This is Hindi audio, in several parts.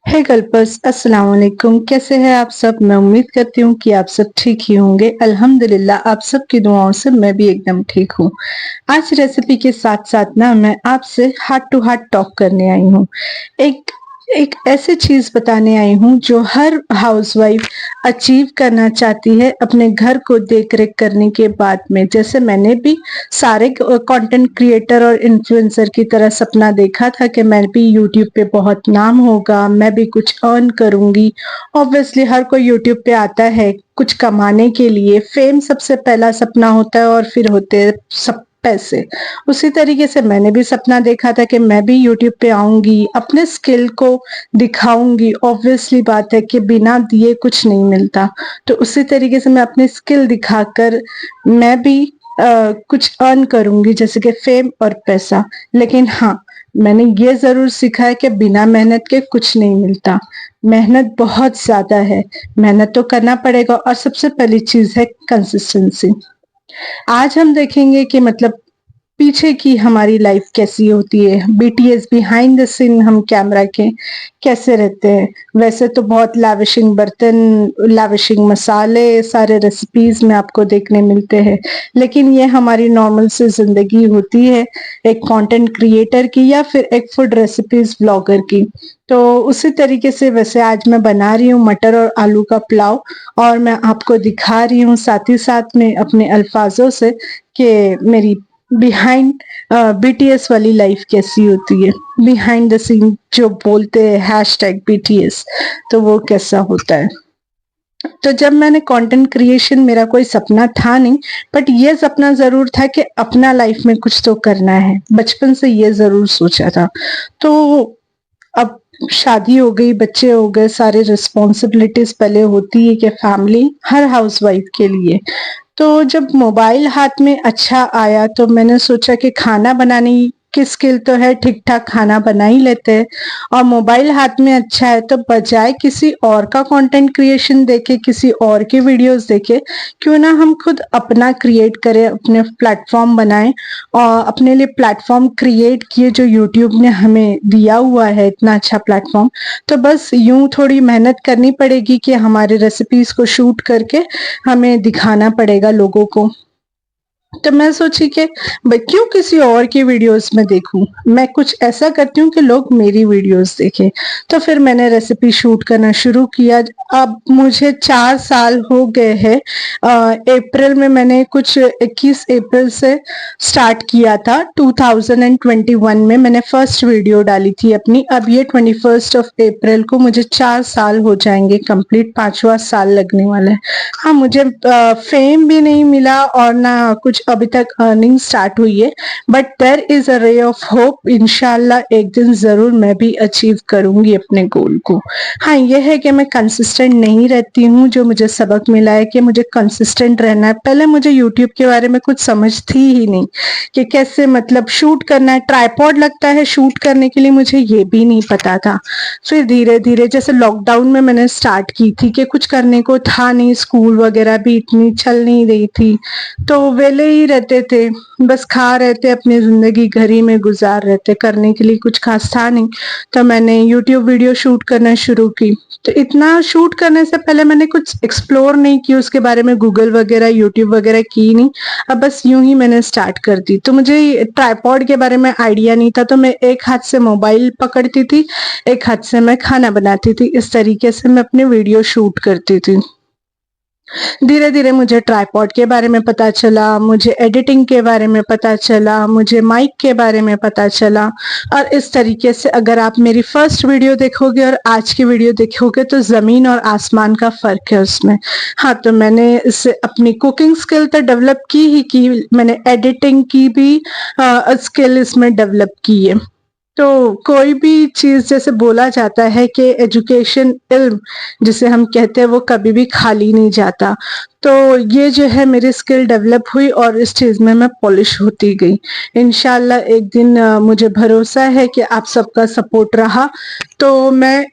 हे गर्ल्स, अस्सलाम वालेकुम। कैसे हैं आप सब? मैं उम्मीद करती हूँ कि आप सब ठीक ही होंगे। अल्हम्दुलिल्लाह आप सबकी दुआओं से मैं भी एकदम ठीक हूँ। आज रेसिपी के साथ साथ ना मैं आपसे हार्ट टू हार्ट टॉक करने आई हूँ। एक एक ऐसी चीज बताने आई हूँ जो हर हाउसवाइफ अचीव करना चाहती है अपने घर को देख रेख करने के बाद में। जैसे मैंने भी सारे कंटेंट क्रिएटर और इन्फ्लुएंसर की तरह सपना देखा था कि मैं भी यूट्यूब पे बहुत नाम होगा, मैं भी कुछ अर्न करूंगी। ऑब्वियसली हर कोई यूट्यूब पे आता है कुछ कमाने के लिए। फेम सबसे पहला सपना होता है और फिर होते हैं सब पैसे। उसी तरीके से मैंने भी सपना देखा था कि मैं भी यूट्यूब पे आऊंगी, अपने स्किल को दिखाऊंगी। ऑब्वियसली बात है कि बिना दिए कुछ नहीं मिलता, तो उसी तरीके से मैं अपनी स्किल दिखाकर मैं भी कुछ अर्न करूंगी, जैसे कि फेम और पैसा। लेकिन हाँ, मैंने ये जरूर सीखा है कि बिना मेहनत के कुछ नहीं मिलता। मेहनत बहुत ज्यादा है, मेहनत तो करना पड़ेगा। और सबसे पहली चीज है कंसिस्टेंसी। आज हम देखेंगे कि मतलब पीछे की हमारी लाइफ कैसी होती है, बीटीएस बिहाइंड द सीन हम कैमरा के कैसे रहते हैं। वैसे तो बहुत लाविशिंग बर्तन, लाविशिंग मसाले, सारे रेसिपीज में आपको देखने मिलते हैं, लेकिन ये हमारी नॉर्मल से जिंदगी होती है एक कंटेंट क्रिएटर की या फिर एक फूड रेसिपीज ब्लॉगर की। तो उसी तरीके से वैसे आज मैं बना रही हूँ मटर और आलू का पुलाव, और मैं आपको दिखा रही हूँ साथ ही साथ में अपने अल्फाजों से कि मेरी बिहाइंड बीटीएस वाली लाइफ कैसी होती है, बिहाइंड द सीन जो बोलते हैं हैशटैग बीटीएस, तो वो कैसा होता है। तो जब मैंने कंटेंट क्रिएशन, मेरा कोई सपना था नहीं, बट ये सपना जरूर था कि अपना लाइफ में कुछ तो करना है। बचपन से ये जरूर सोचा था। तो अब शादी हो गई, बच्चे हो गए, सारी रिस्पॉन्सिबिलिटीज पहले होती है कि फैमिली हर हाउसवाइफ के लिए। तो जब मोबाइल हाथ में अच्छा आया तो मैंने सोचा कि खाना बनाने की स्किल तो है, ठीक ठाक खाना बना ही लेते हैं, और मोबाइल हाथ में अच्छा है तो बजाय किसी और का कंटेंट क्रिएशन देखे, किसी और के वीडियोस देखे, क्यों ना हम खुद अपना क्रिएट करें, अपने प्लेटफॉर्म बनाएं और अपने लिए प्लेटफॉर्म क्रिएट किए जो यूट्यूब ने हमें दिया हुआ है, इतना अच्छा प्लेटफॉर्म। तो बस यूं थोड़ी मेहनत करनी पड़ेगी कि हमारे रेसिपीज को शूट करके हमें दिखाना पड़ेगा लोगों को। तो मैं सोची कि भाई क्यों किसी और की वीडियोस में देखूं, मैं कुछ ऐसा करती हूँ कि लोग मेरी वीडियोस देखें। तो फिर मैंने रेसिपी शूट करना शुरू किया। अब मुझे 4 साल हो गए हैं। अप्रैल में मैंने कुछ 21 अप्रैल से स्टार्ट किया था। 2021 में मैंने फर्स्ट वीडियो डाली थी अपनी। अब ये 21 अप्रैल को मुझे 4 साल हो जाएंगे कंप्लीट, 5वां साल लगने वाला है। हाँ, मुझे फेम भी नहीं मिला और ना कुछ अभी तक अर्निंग स्टार्ट हुई है, but there is a ray of hope. इंशाल्लाह एक दिन जरूर मैं भी अचीव करूंगी अपने गोल को। हाँ, यह है कि मैं कंसिस्टेंट नहीं रहती हूँ। जो मुझे सबक मिला है कि मुझे कंसिस्टेंट रहना है। पहले मुझे यूट्यूब के बारे में कुछ समझ थी ही नहीं कि कैसे मतलब शूट करना है, ट्राइपॉड लगता है शूट करने के लिए, मुझे ये भी नहीं पता था। फिर धीरे धीरे जैसे लॉकडाउन में मैंने स्टार्ट की थी कि कुछ करने को था नहीं, स्कूल वगैरह भी इतनी चल नहीं रही थी, तो वेले ही रहते थे, बस खा रहे थे अपनी जिंदगी, घर ही में गुजार रहे थे, करने के लिए कुछ खास था नहीं। तो मैंने यूट्यूब वीडियो शूट करना शुरू की। तो इतना शूट करने से पहले मैंने कुछ एक्सप्लोर नहीं की उसके बारे में, गूगल वगैरह यूट्यूब वगैरह की नहीं। अब बस यूं ही मैंने स्टार्ट कर दी। तो मुझे ट्राइपॉड के बारे में आइडिया नहीं था, तो मैं एक हाथ से मोबाइल पकड़ती थी, एक हाथ से मैं खाना बनाती थी। इस तरीके से मैं अपने वीडियो शूट करती थी। धीरे धीरे मुझे ट्राइपॉड के बारे में पता चला, मुझे एडिटिंग के बारे में पता चला, मुझे माइक के बारे में पता चला। और इस तरीके से अगर आप मेरी फर्स्ट वीडियो देखोगे और आज की वीडियो देखोगे तो जमीन और आसमान का फर्क है उसमें। हाँ, तो मैंने इससे अपनी कुकिंग स्किल तो डेवलप की ही की, मैंने एडिटिंग की भी स्किल इसमें डेवलप की है। तो कोई भी चीज, जैसे बोला जाता है कि एजुकेशन, इल्म जिसे हम कहते हैं, वो कभी भी खाली नहीं जाता। तो ये जो है मेरी स्किल डेवलप हुई और इस चीज में मैं पॉलिश होती गई। इंशाल्लाह एक दिन मुझे भरोसा है कि आप सबका सपोर्ट रहा तो मैं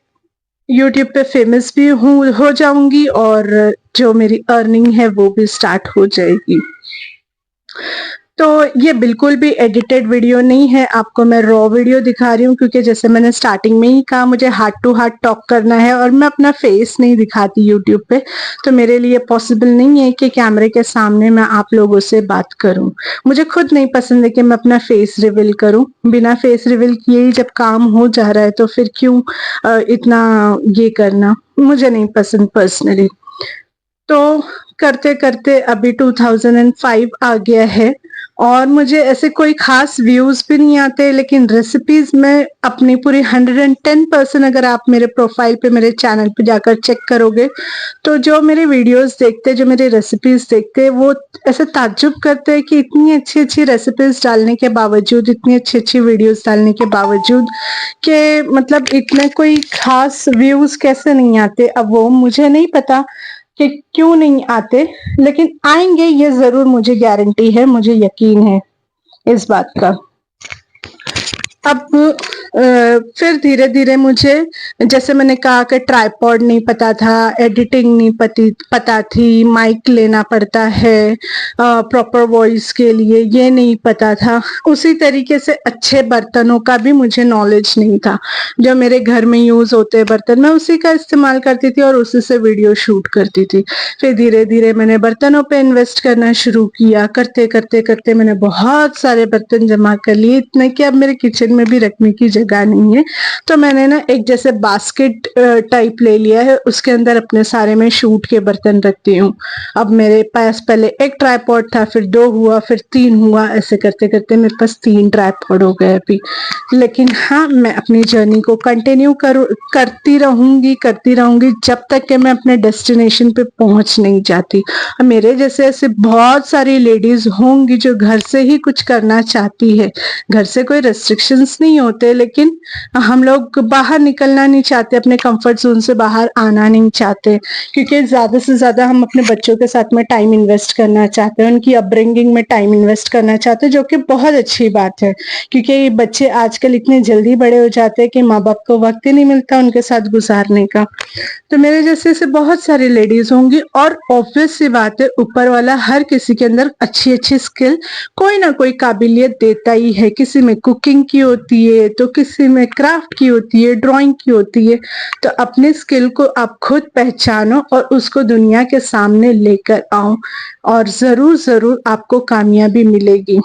यूट्यूब पे फेमस भी हो जाऊंगी, और जो मेरी अर्निंग है वो भी स्टार्ट हो जाएगी। तो ये बिल्कुल भी एडिटेड वीडियो नहीं है, आपको मैं रॉ वीडियो दिखा रही हूँ क्योंकि जैसे मैंने स्टार्टिंग में ही कहा मुझे हार्ट टू हार्ट टॉक करना है और मैं अपना फेस नहीं दिखाती यूट्यूब पे, तो मेरे लिए पॉसिबल नहीं है कि कैमरे के सामने मैं आप लोगों से बात करूँ। मुझे खुद नहीं पसंद है कि मैं अपना फेस रिवील करूँ, बिना फेस रिवील किए ही जब काम हो जा रहा है तो फिर क्यों इतना ये करना, मुझे नहीं पसंद पर्सनली। तो करते करते अभी 2005 आ गया है और मुझे ऐसे कोई खास व्यूज भी नहीं आते, लेकिन रेसिपीज में अपनी पूरी 110% अगर आप मेरे प्रोफाइल पे मेरे चैनल पे जाकर चेक करोगे तो जो मेरे वीडियोस देखते, जो मेरे रेसिपीज देखते, वो ऐसे ताज्जुब करते हैं कि इतनी अच्छी अच्छी रेसिपीज डालने के बावजूद, इतनी अच्छी अच्छी वीडियोस डालने के बावजूद कि मतलब इतने कोई खास व्यूज कैसे नहीं आते। अब वो मुझे नहीं पता कि क्यों नहीं आते, लेकिन आएंगे ये जरूर, मुझे गारंटी है, मुझे यकीन है इस बात का। अब फिर धीरे धीरे मुझे, जैसे मैंने कहा कि ट्राइपॉड नहीं पता था, एडिटिंग नहीं पता थी, माइक लेना पड़ता है प्रॉपर वॉइस के लिए, ये नहीं पता था। उसी तरीके से अच्छे बर्तनों का भी मुझे नॉलेज नहीं था। जो मेरे घर में यूज होते बर्तन मैं उसी का इस्तेमाल करती थी और उसी से वीडियो शूट करती थी। फिर धीरे धीरे मैंने बर्तनों पे इन्वेस्ट करना शुरू किया, करते करते करते मैंने बहुत सारे बर्तन जमा कर लिए, इतने कि अब मेरे किचन में भी रखने की जगह नहीं है। तो मैंने ना एक जैसे बास्केट टाइप ले लिया है, उसके अंदर अपने सारे में शूट के बर्तन रखती हूँ। अब मेरे पास पहले एक ट्राइपॉड था, फिर 2 हुआ, फिर 3 हुआ, ऐसे करते करते मेरे पास 3 ट्राइपॉड हो गए अभी। लेकिन हाँ, मैं अपनी जर्नी को कंटिन्यू करती रहूंगी जब तक कि मैं अपने डेस्टिनेशन पे पहुंच नहीं जाती। मेरे जैसे ऐसे बहुत सारी लेडीज होंगी जो घर से ही कुछ करना चाहती है। घर से कोई रेस्ट्रिक्शंस नहीं होते, लेकिन हम लोग बाहर निकलना नहीं चाहते, अपने कंफर्ट जोन से बाहर आना नहीं चाहते, क्योंकि ज्यादा से ज्यादा हम अपने बच्चों के साथ में टाइम इन्वेस्ट करना चाहते हैं, उनकी अपब्रिंगिंग में टाइम इन्वेस्ट करना चाहते हैं, जो कि बहुत अच्छी बात है। क्योंकि बच्चे आजकल इतने जल्दी बड़े हो जाते हैं कि माँ बाप को वक्त ही नहीं मिलता उनके साथ गुजारने का। तो मेरे जैसे से बहुत सारी लेडीज होंगी और ऑब्वियस सी बात है, ऊपर वाला हर किसी के अंदर अच्छी अच्छी स्किल, कोई ना कोई काबिलियत देता ही है। किसी में कुकिंग की होती है, तो किसी में क्राफ्ट की होती है, ड्राइंग की होती है। तो अपने स्किल को आप खुद पहचानो और उसको दुनिया के सामने लेकर आओ और जरूर जरूर आपको कामयाबी मिलेगी।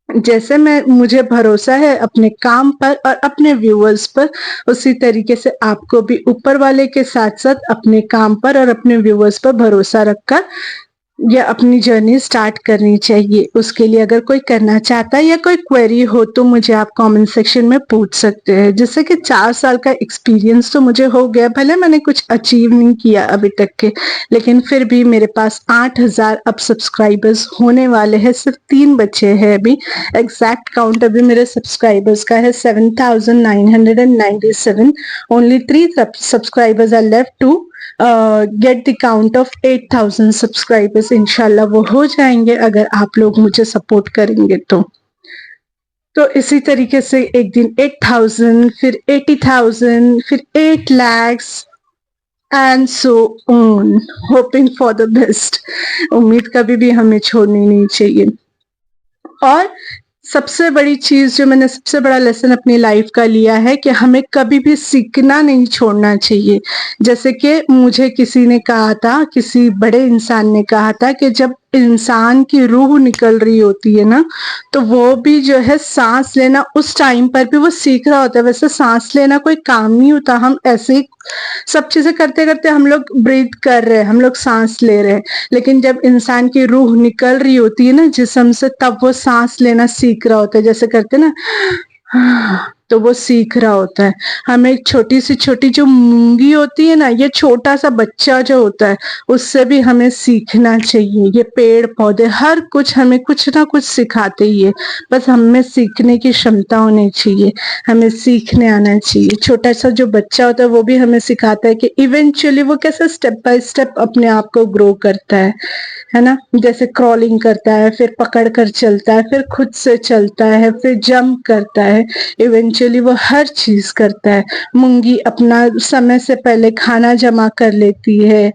जैसे मुझे भरोसा है अपने काम पर और अपने व्यूअर्स पर, उसी तरीके से आपको भी ऊपर वाले के साथ साथ अपने काम पर और अपने व्यूअर्स पर भरोसा रखकर या अपनी जर्नी स्टार्ट करनी चाहिए। उसके लिए अगर कोई करना चाहता है या कोई क्वेरी हो तो मुझे आप कमेंट सेक्शन में पूछ सकते हैं। जैसे कि 4 साल का एक्सपीरियंस तो मुझे हो गया, भले मैंने कुछ अचीव नहीं किया अभी तक के, लेकिन फिर भी मेरे पास 8000 अब सब्सक्राइबर्स होने वाले हैं। सिर्फ 3 बचे हैं अभी, एग्जैक्ट काउंट अभी मेरे सब्सक्राइबर्स का है 7997। Only 3 subscribers are left to get the count of 8000 subscribers. इंशाल्लाह वो हो जाएंगे अगर आप लोग मुझे सपोर्ट करेंगे तो इसी तरीके से एक दिन 8000, फिर 80,000, फिर 8 lakhs and so on, hoping for the best. उम्मीद कभी भी हमें छोड़नी नहीं चाहिए। और सबसे बड़ी चीज जो मैंने, सबसे बड़ा लेसन अपनी लाइफ का लिया है कि हमें कभी भी सीखना नहीं छोड़ना चाहिए। जैसे कि मुझे किसी ने कहा था, किसी बड़े इंसान ने कहा था कि जब इंसान की रूह निकल रही होती है ना, तो वो भी जो है सांस लेना उस टाइम पर भी वो सीख रहा होता है। वैसे सांस लेना कोई काम नहीं होता, हम ऐसे ही सब चीजें करते करते हम लोग ब्रीथ कर रहे हैं, हम लोग सांस ले रहे हैं, लेकिन जब इंसान की रूह निकल रही होती है ना जिस्म से, तब वो सांस लेना सीख रहा होता है। जैसे करते ना, तो वो सीख रहा होता है। हमें एक छोटी सी छोटी जो मूंगी होती है ना, ये छोटा सा बच्चा जो होता है, उससे भी हमें सीखना चाहिए। ये पेड़ पौधे हर कुछ हमें कुछ ना कुछ सिखाते ही है, बस हमें सीखने की क्षमता होनी चाहिए, हमें सीखने आना चाहिए। छोटा सा जो बच्चा होता है वो भी हमें सिखाता है कि इवेंचुअली वो कैसे स्टेप बाय स्टेप अपने आप को ग्रो करता है ना। जैसे क्रॉलिंग करता है, फिर पकड़ कर चलता है, फिर खुद से चलता है, फिर जंप करता है, इवेंचुअली वो हर चीज करता है। मूंगी अपना समय से पहले खाना जमा कर लेती है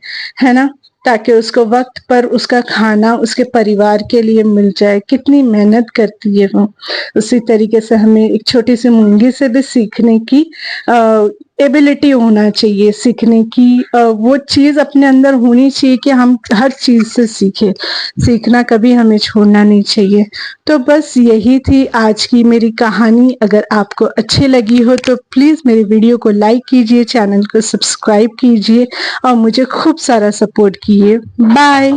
ना। ताकि उसको वक्त पर उसका खाना उसके परिवार के लिए मिल जाए। कितनी मेहनत करती है वो। उसी तरीके से हमें एक छोटी सी मूंगी से भी सीखने की एबिलिटी होना चाहिए, सीखने की वो चीज़ अपने अंदर होनी चाहिए कि हम हर चीज़ से सीखें। सीखना कभी हमें छोड़ना नहीं चाहिए। तो बस यही थी आज की मेरी कहानी। अगर आपको अच्छी लगी हो तो प्लीज़ मेरी वीडियो को लाइक कीजिए, चैनल को सब्सक्राइब कीजिए और मुझे खूब सारा सपोर्ट कीजिए। बाय।